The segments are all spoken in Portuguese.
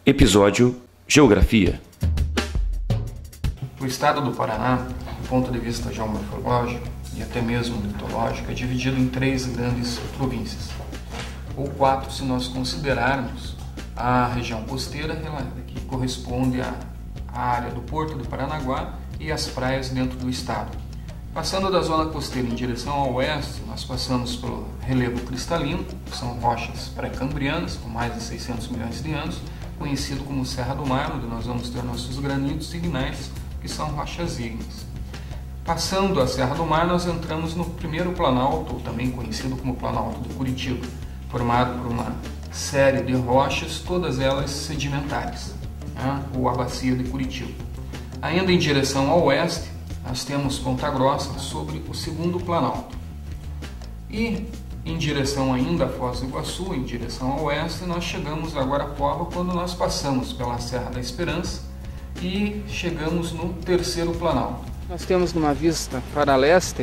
Episódio Geografia. O estado do Paraná, do ponto de vista geomorfológico e até mesmo litológico, é dividido em 3 grandes províncias, ou 4 se nós considerarmos a região costeira, que corresponde à área do Porto do Paranaguá e as praias dentro do estado. Passando da zona costeira em direção ao oeste, nós passamos pelo relevo cristalino, que são rochas pré-cambrianas com mais de 600 milhões de anos, conhecido como Serra do Mar, onde nós vamos ter nossos granitos ignais, que são rochas ígneas. Passando a Serra do Mar, nós entramos no primeiro planalto, ou também conhecido como Planalto de Curitiba, formado por uma série de rochas, todas elas sedimentares, ou a Bacia de Curitiba. Ainda em direção ao oeste, nós temos Ponta Grossa sobre o segundo planalto. E em direção ainda a Foz do Iguaçu, em direção ao oeste, nós chegamos a Guarapuava quando nós passamos pela Serra da Esperança e chegamos no terceiro planalto. Nós temos numa vista para leste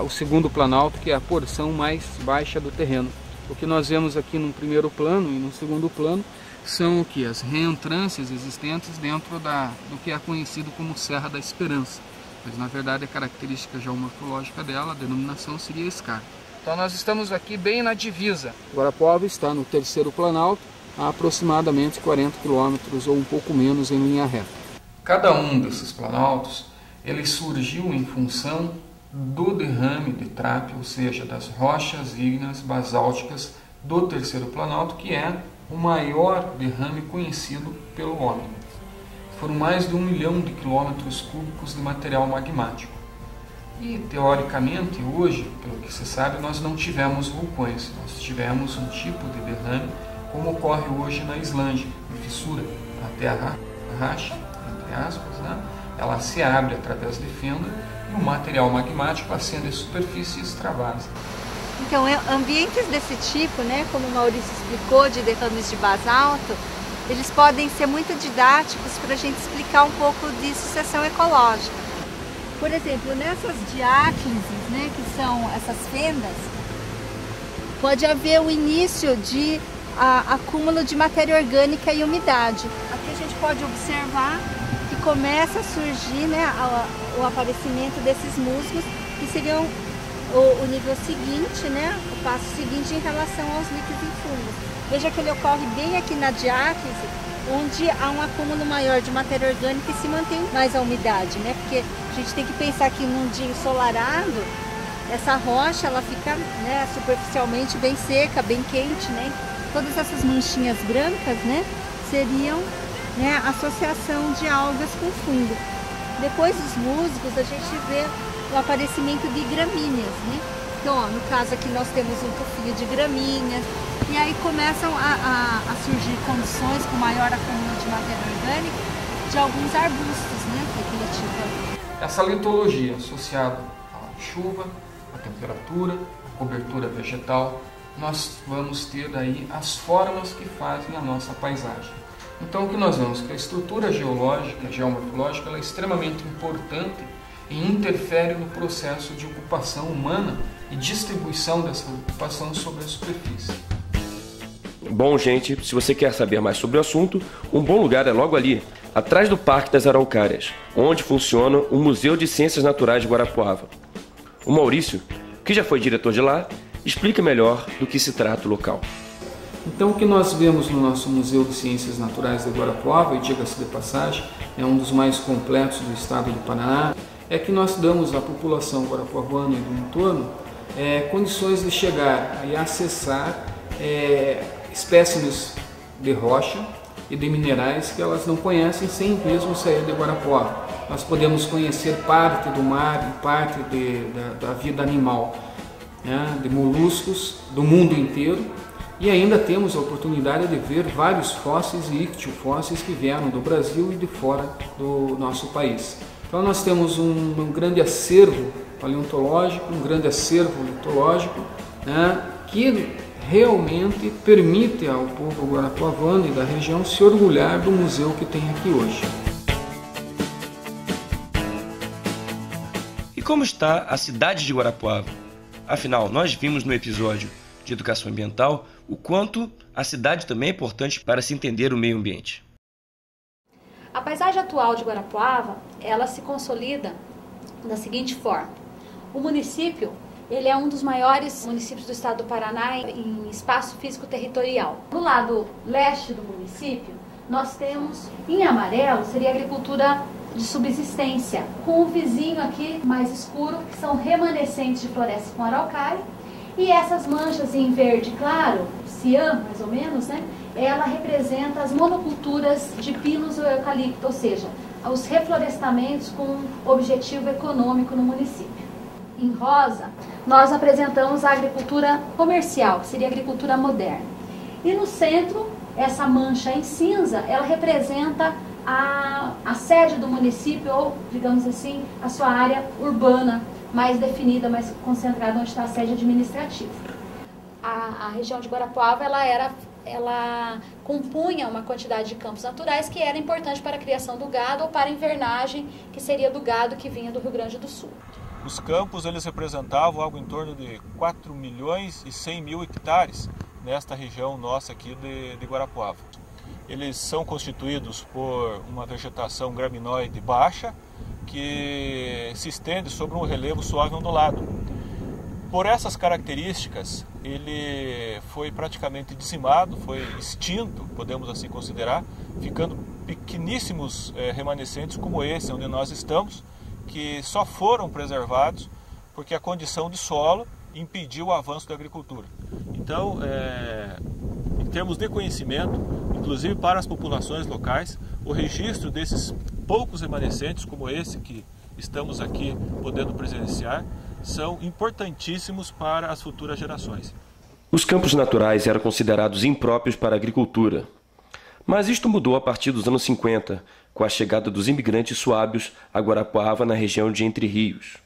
o segundo planalto, que é a porção mais baixa do terreno. O que nós vemos aqui no primeiro plano e no segundo plano são o que? As reentrâncias existentes dentro do que é conhecido como Serra da Esperança. Mas na verdade a característica geomorfológica dela, a denominação seria escarpa. Então nós estamos aqui bem na divisa. Guarapuava está no terceiro planalto, a aproximadamente 40 km ou um pouco menos em linha reta. Cada um desses planaltos, ele surgiu em função do derrame de trápio, ou seja, das rochas ígneas basálticas do terceiro planalto, que é o maior derrame conhecido pelo homem. Foram mais de 1 milhão de quilômetros cúbicos de material magmático. E, teoricamente, hoje, pelo que se sabe, nós não tivemos vulcões. Nós tivemos um tipo de derrame, como ocorre hoje na Islândia, de fissura. A terra racha, entre aspas, ela se abre através de fenda e o material magmático ascende à superfície e extravasa. Então, ambientes desse tipo, como o Maurício explicou, de derrames de basalto, eles podem ser muito didáticos para a gente explicar um pouco de sucessão ecológica. Por exemplo, nessas diáclises, que são essas fendas, pode haver o início de acúmulo de matéria orgânica e umidade. Aqui a gente pode observar que começa a surgir o aparecimento desses musgos, que seriam o nível seguinte, o passo seguinte em relação aos líquidos e fungos. Veja que ele ocorre bem aqui na diáclise, onde há um acúmulo maior de matéria orgânica e se mantém mais a umidade, porque a gente tem que pensar que num dia ensolarado, essa rocha ela fica superficialmente bem seca, bem quente, Todas essas manchinhas brancas, seriam a associação de algas com fungo. Depois dos musgos, a gente vê o aparecimento de gramíneas, Então, no caso aqui nós temos um tufilho de gramíneas, e aí começam a surgir condições com maior acúmulo de matéria orgânica de alguns arbustos, cultivados. Essa litologia associada à chuva, à temperatura, à cobertura vegetal, nós vamos ter aí as formas que fazem a nossa paisagem. Então o que nós vemos? Que a estrutura geológica, geomorfológica, ela é extremamente importante e interfere no processo de ocupação humana e distribuição dessa ocupação sobre a superfície. Bom, gente, se você quer saber mais sobre o assunto, um bom lugar é logo ali, atrás do Parque das Araucárias, onde funciona o Museu de Ciências Naturais de Guarapuava. O Maurício, que já foi diretor de lá, explica melhor do que se trata o local. Então o que nós vemos no nosso Museu de Ciências Naturais de Guarapuava, e diga-se de passagem, é um dos mais completos do estado do Paraná, é que nós damos à população guarapuavana e do entorno condições de chegar e acessar espécimes de rocha e de minerais que elas não conhecem sem mesmo sair de Guarapuava. Nós podemos conhecer parte do mar e parte da vida animal, de moluscos do mundo inteiro, e ainda temos a oportunidade de ver vários fósseis e ictiofósseis que vieram do Brasil e de fora do nosso país. Então nós temos um grande acervo paleontológico, um grande acervo litológico, que realmente permite ao povo guarapuavano e da região se orgulhar do museu que tem aqui hoje. E como está a cidade de Guarapuava? Afinal, nós vimos no episódio de Educação Ambiental o quanto a cidade também é importante para se entender o meio ambiente. A paisagem atual de Guarapuava, ela se consolida da seguinte forma. O município, ele é um dos maiores municípios do estado do Paraná em espaço físico territorial. Do lado leste do município, nós temos, em amarelo, seria a agricultura de subsistência, com o vizinho aqui mais escuro, que são remanescentes de florestas com araucária, e essas manchas em verde claro, cian mais ou menos, né? Ela representa as monoculturas de pinos ou eucalipto, ou seja, os reflorestamentos com objetivo econômico no município. Em rosa, nós apresentamos a agricultura comercial, que seria a agricultura moderna. E no centro, essa mancha em cinza, ela representa a sede do município, ou, digamos assim, a sua área urbana, mais definida, mais concentrada, onde está a sede administrativa. A região de Guarapuava, ela compunha uma quantidade de campos naturais que era importante para a criação do gado ou para a invernagem, que seria do gado que vinha do Rio Grande do Sul. Os campos, eles representavam algo em torno de 4 milhões e 100 mil hectares nesta região nossa aqui de Guarapuava. Eles são constituídos por uma vegetação graminoide baixa que se estende sobre um relevo suave ondulado. Por essas características, ele foi praticamente dizimado, foi extinto, podemos assim considerar, ficando pequeníssimos remanescentes como esse onde nós estamos, que só foram preservados porque a condição de solo impediu o avanço da agricultura. Então, em termos de conhecimento, inclusive para as populações locais, o registro desses poucos remanescentes como esse que estamos aqui podendo presenciar são importantíssimos para as futuras gerações. Os campos naturais eram considerados impróprios para a agricultura. Mas isto mudou a partir dos anos 50, com a chegada dos imigrantes suábios a Guarapuava, na região de Entre Rios.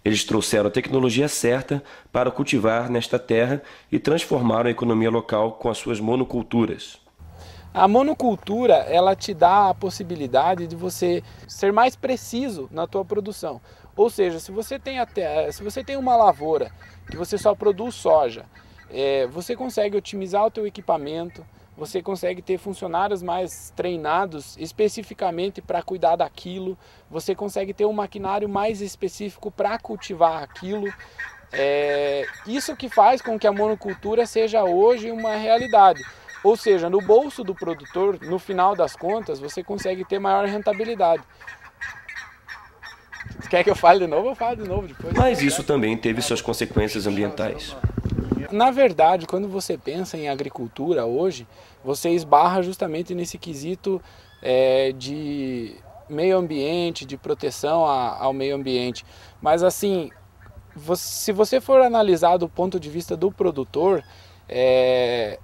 Eles trouxeram a tecnologia certa para cultivar nesta terra e transformaram a economia local com as suas monoculturas. A monocultura, ela te dá a possibilidade de você ser mais preciso na tua produção. Ou seja, se você tem uma lavoura que você só produz soja, você consegue otimizar o teu equipamento, você consegue ter funcionários mais treinados especificamente para cuidar daquilo, você consegue ter um maquinário mais específico para cultivar aquilo. Isso que faz com que a monocultura seja hoje uma realidade. Ou seja, no bolso do produtor, no final das contas, você consegue ter maior rentabilidade. Quer que eu fale de novo? Eu falo de novo depois. Mas isso também teve suas consequências ambientais. Na verdade, quando você pensa em agricultura hoje, você esbarra justamente nesse quesito de meio ambiente, de proteção ao meio ambiente. Mas assim, se você for analisar do ponto de vista do produtor, é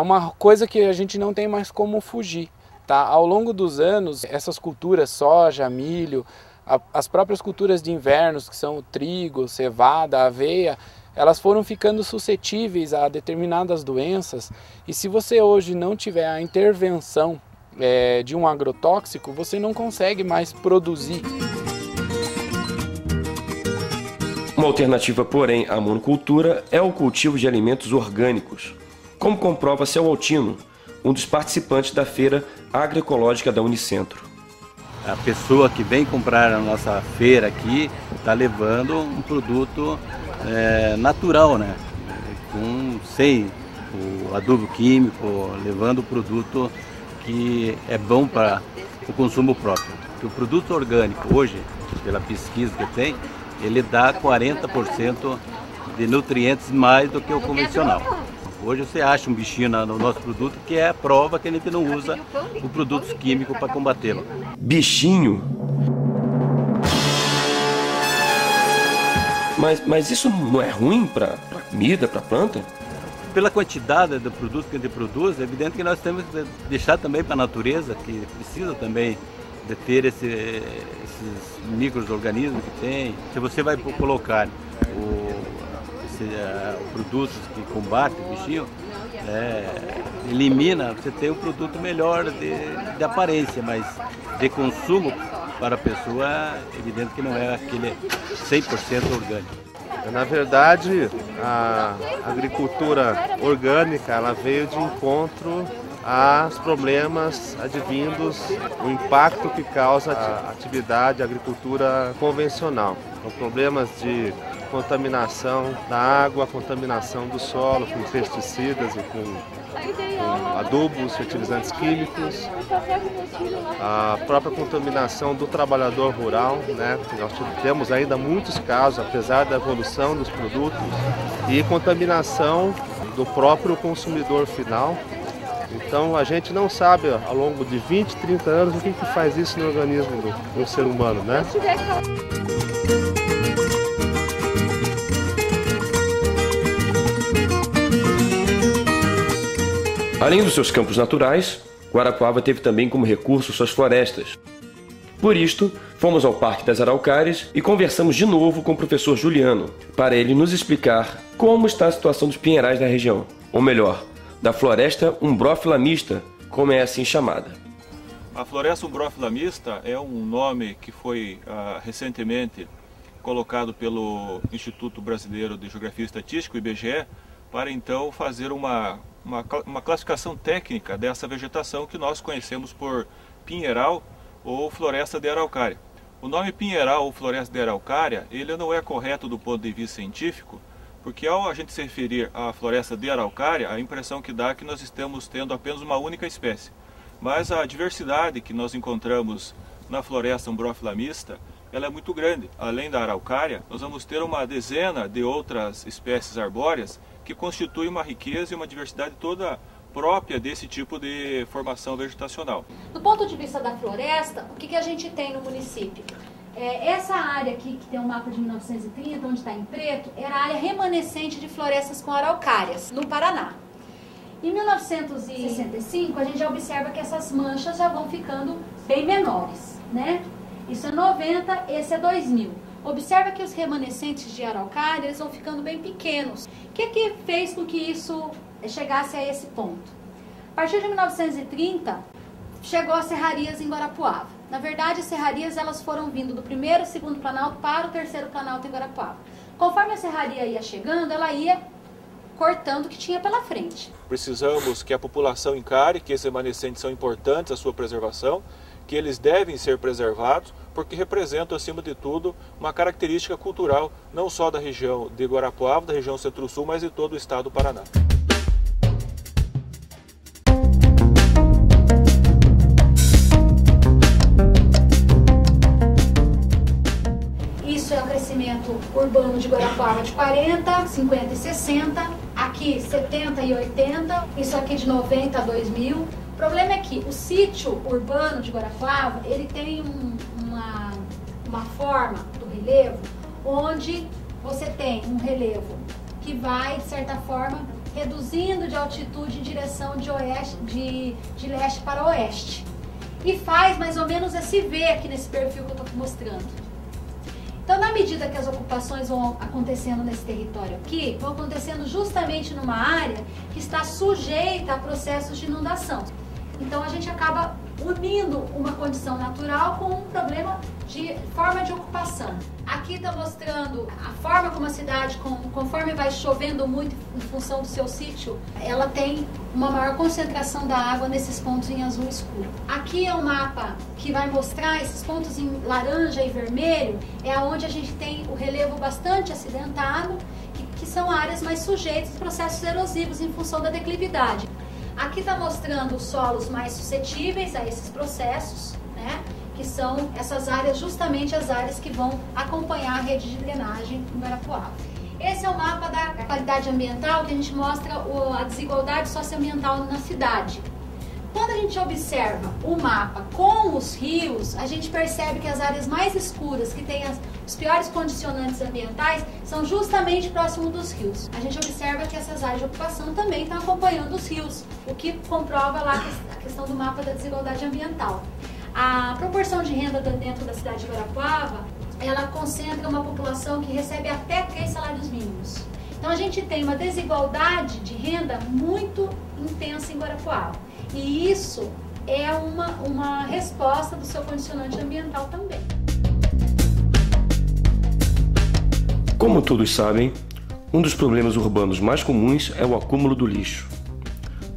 uma coisa que a gente não tem mais como fugir. Tá? Ao longo dos anos, essas culturas, soja, milho, as próprias culturas de invernos, que são o trigo, cevada, aveia, elas foram ficando suscetíveis a determinadas doenças, e se você hoje não tiver a intervenção de um agrotóxico, você não consegue mais produzir. Uma alternativa, porém, à monocultura é o cultivo de alimentos orgânicos, como comprova Céu Altino, um dos participantes da Feira Agroecológica da Unicentro. A pessoa que vem comprar a nossa feira aqui está levando um produto natural, né? Sem o adubo químico, levando o produto que é bom para o consumo próprio. O produto orgânico hoje, pela pesquisa que tem, ele dá 40% de nutrientes mais do que o convencional. Hoje você acha um bichinho no nosso produto que é a prova que a gente não usa os produtos químicos para combatê-lo. Bichinho? Mas isso não é ruim para comida, para planta? Pela quantidade de produtos que a gente produz, é evidente que nós temos que deixar também para a natureza, que precisa também de ter esses micro-organismos que tem. Se você vai colocar produtos que combatem o bichinho, elimina, você tem um produto melhor de aparência, mas de consumo para a pessoa, é evidente que não é aquele 100% orgânico. Na verdade, a agricultura orgânica ela veio de encontro aos problemas advindos do impacto que causa a atividade a agricultura convencional. Então, problemas de contaminação da água, contaminação do solo com pesticidas e com adubos, fertilizantes químicos, a própria contaminação do trabalhador rural, né? Nós temos ainda muitos casos, apesar da evolução dos produtos, e contaminação do próprio consumidor final. Então a gente não sabe ao longo de 20, 30 anos o que faz isso no organismo do ser humano, né? Além dos seus campos naturais, Guarapuava teve também como recurso suas florestas. Por isto, fomos ao Parque das Araucárias e conversamos de novo com o professor Juliano, para ele nos explicar como está a situação dos pinheirais da região, ou melhor, da floresta umbrófila mista, como é assim chamada. A floresta umbrófila mista é um nome que foi recentemente colocado pelo Instituto Brasileiro de Geografia e Estatística, o IBGE, para então fazer uma classificação técnica dessa vegetação que nós conhecemos por pinheiral ou floresta de araucária. O nome pinheiral ou floresta de araucária, ele não é correto do ponto de vista científico, porque ao a gente se referir à floresta de araucária, a impressão que dá é que nós estamos tendo apenas uma única espécie. Mas a diversidade que nós encontramos na floresta umbrófila mista, ela é muito grande. Além da araucária, nós vamos ter uma dezena de outras espécies arbóreas que constituem uma riqueza e uma diversidade toda própria desse tipo de formação vegetacional. Do ponto de vista da floresta, o que a gente tem no município? Essa área aqui, que tem um mapa de 1930, onde está em preto, era a área remanescente de florestas com araucárias, no Paraná. Em 1965, a gente já observa que essas manchas já vão ficando bem menores, né? Isso é 90, esse é 2000. Observa que os remanescentes de araucária eles vão ficando bem pequenos. O que fez com que isso chegasse a esse ponto? A partir de 1930, chegou as serrarias em Guarapuava. Na verdade, as serrarias elas foram vindo do primeiro e segundo planalto para o terceiro planalto em Guarapuava. Conforme a serraria ia chegando, ela ia cortando o que tinha pela frente. Precisamos que a população encare que esses remanescentes são importantes à sua preservação, que eles devem ser preservados, porque representam, acima de tudo, uma característica cultural, não só da região de Guarapuava, da região Centro-Sul, mas de todo o estado do Paraná. Isso é o crescimento urbano de Guarapuava de 40, 50 e 60, aqui 70 e 80, isso aqui de 90 a 2000. O problema é que o sítio urbano de Guarapuava, ele tem uma forma do relevo, onde você tem um relevo que vai, de certa forma, reduzindo de altitude em direção de leste para oeste. E faz mais ou menos esse V aqui nesse perfil que eu estou mostrando. Então, na medida que as ocupações vão acontecendo nesse território aqui, vão acontecendo justamente numa área que está sujeita a processos de inundação. Então, a gente acaba unindo uma condição natural com um problema de forma de ocupação. Aqui está mostrando a forma como a cidade, conforme vai chovendo muito em função do seu sítio, ela tem uma maior concentração da água nesses pontos em azul escuro. Aqui é um mapa que vai mostrar esses pontos em laranja e vermelho, é onde a gente tem o relevo bastante acidentado, que são áreas mais sujeitas a processos erosivos em função da declividade. Aqui está mostrando os solos mais suscetíveis a esses processos, né? Que são essas áreas, justamente as áreas que vão acompanhar a rede de drenagem em Guarapuava. Esse é o mapa da qualidade ambiental, que a gente mostra a desigualdade socioambiental na cidade. Quando a gente observa o mapa com os rios, a gente percebe que as áreas mais escuras, que têm os piores condicionantes ambientais, são justamente próximo dos rios. A gente observa que essas áreas de ocupação também estão acompanhando os rios, o que comprova lá a questão do mapa da desigualdade ambiental. A proporção de renda dentro da cidade de Guarapuava, ela concentra uma população que recebe até 3 salários mínimos. Então a gente tem uma desigualdade de renda muito intensa em Guarapuava. E isso é uma resposta do seu condicionante ambiental também. Como todos sabem, um dos problemas urbanos mais comuns é o acúmulo do lixo.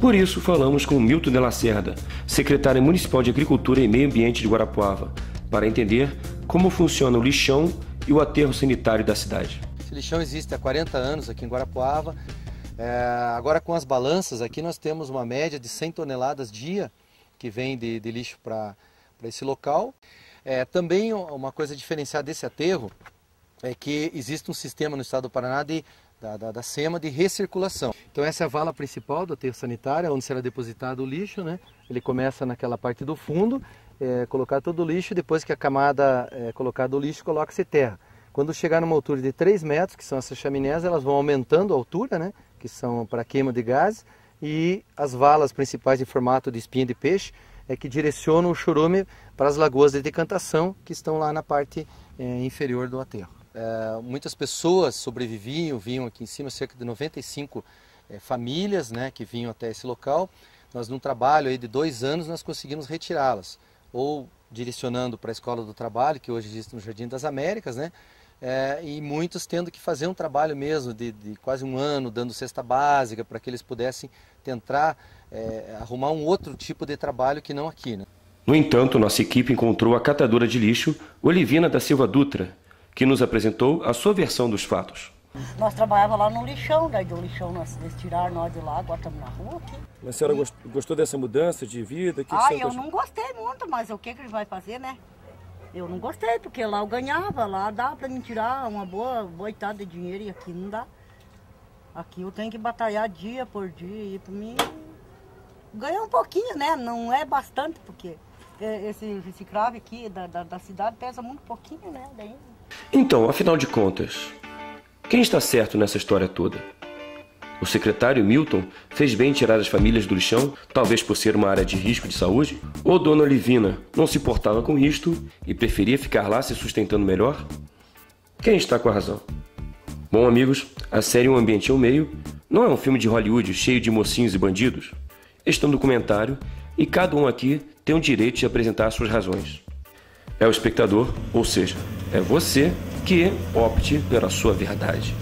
Por isso, falamos com Milton de Lacerda, secretário municipal de Agricultura e Meio Ambiente de Guarapuava, para entender como funciona o lixão e o aterro sanitário da cidade. Esse lixão existe há 40 anos aqui em Guarapuava. Agora, com as balanças, aqui nós temos uma média de 100 toneladas dia que vem de lixo para esse local. Também uma coisa diferenciada desse aterro é que existe um sistema no estado do Paraná da SEMA de recirculação. Então essa é a vala principal do aterro sanitário, onde será depositado o lixo, né? Ele começa naquela parte do fundo, colocar todo o lixo, depois que a camada é colocada o lixo, coloca-se terra. Quando chegar numa altura de 3 metros, que são essas chaminés, elas vão aumentando a altura, né? Que são para queima de gases, e as valas principais em formato de espinha de peixe que direcionam o chorume para as lagoas de decantação, que estão lá na parte inferior do aterro. Muitas pessoas sobreviviam, vinham aqui em cima, cerca de 95 famílias, né, que vinham até esse local. Nós, num trabalho aí de 2 anos, nós conseguimos retirá-las, ou direcionando para a Escola do Trabalho, que hoje existe no Jardim das Américas, né, e muitos tendo que fazer um trabalho mesmo de quase 1 ano, dando cesta básica, para que eles pudessem tentar arrumar um outro tipo de trabalho que não aqui, né. No entanto, nossa equipe encontrou a catadora de lixo, Olivina da Silva Dutra, que nos apresentou a sua versão dos fatos. Nós trabalhávamos lá no lixão, daí do lixão eles tiraram nós de lá, agora estamos na rua aqui. Mas a senhora gostou dessa mudança de vida? Eu não gostei muito, mas o que ele vai fazer, né? Eu não gostei, porque lá eu ganhava, lá dá para me tirar uma boitada de dinheiro e aqui não dá. Aqui eu tenho que batalhar dia por dia e para mim ganhar um pouquinho, né? Não é bastante, porque esse cravo aqui da cidade pesa muito pouquinho, né? Daí... Então, afinal de contas, quem está certo nessa história toda? O secretário Milton fez bem em tirar as famílias do lixão, talvez por ser uma área de risco de saúde? Ou Dona Olivina não se importava com isto e preferia ficar lá se sustentando melhor? Quem está com a razão? Bom, amigos, a série Um Ambiente ao Meio não é um filme de Hollywood cheio de mocinhos e bandidos. Este é um documentário e cada um aqui tem o direito de apresentar suas razões. É o espectador, ou seja, é você que opte pela sua verdade.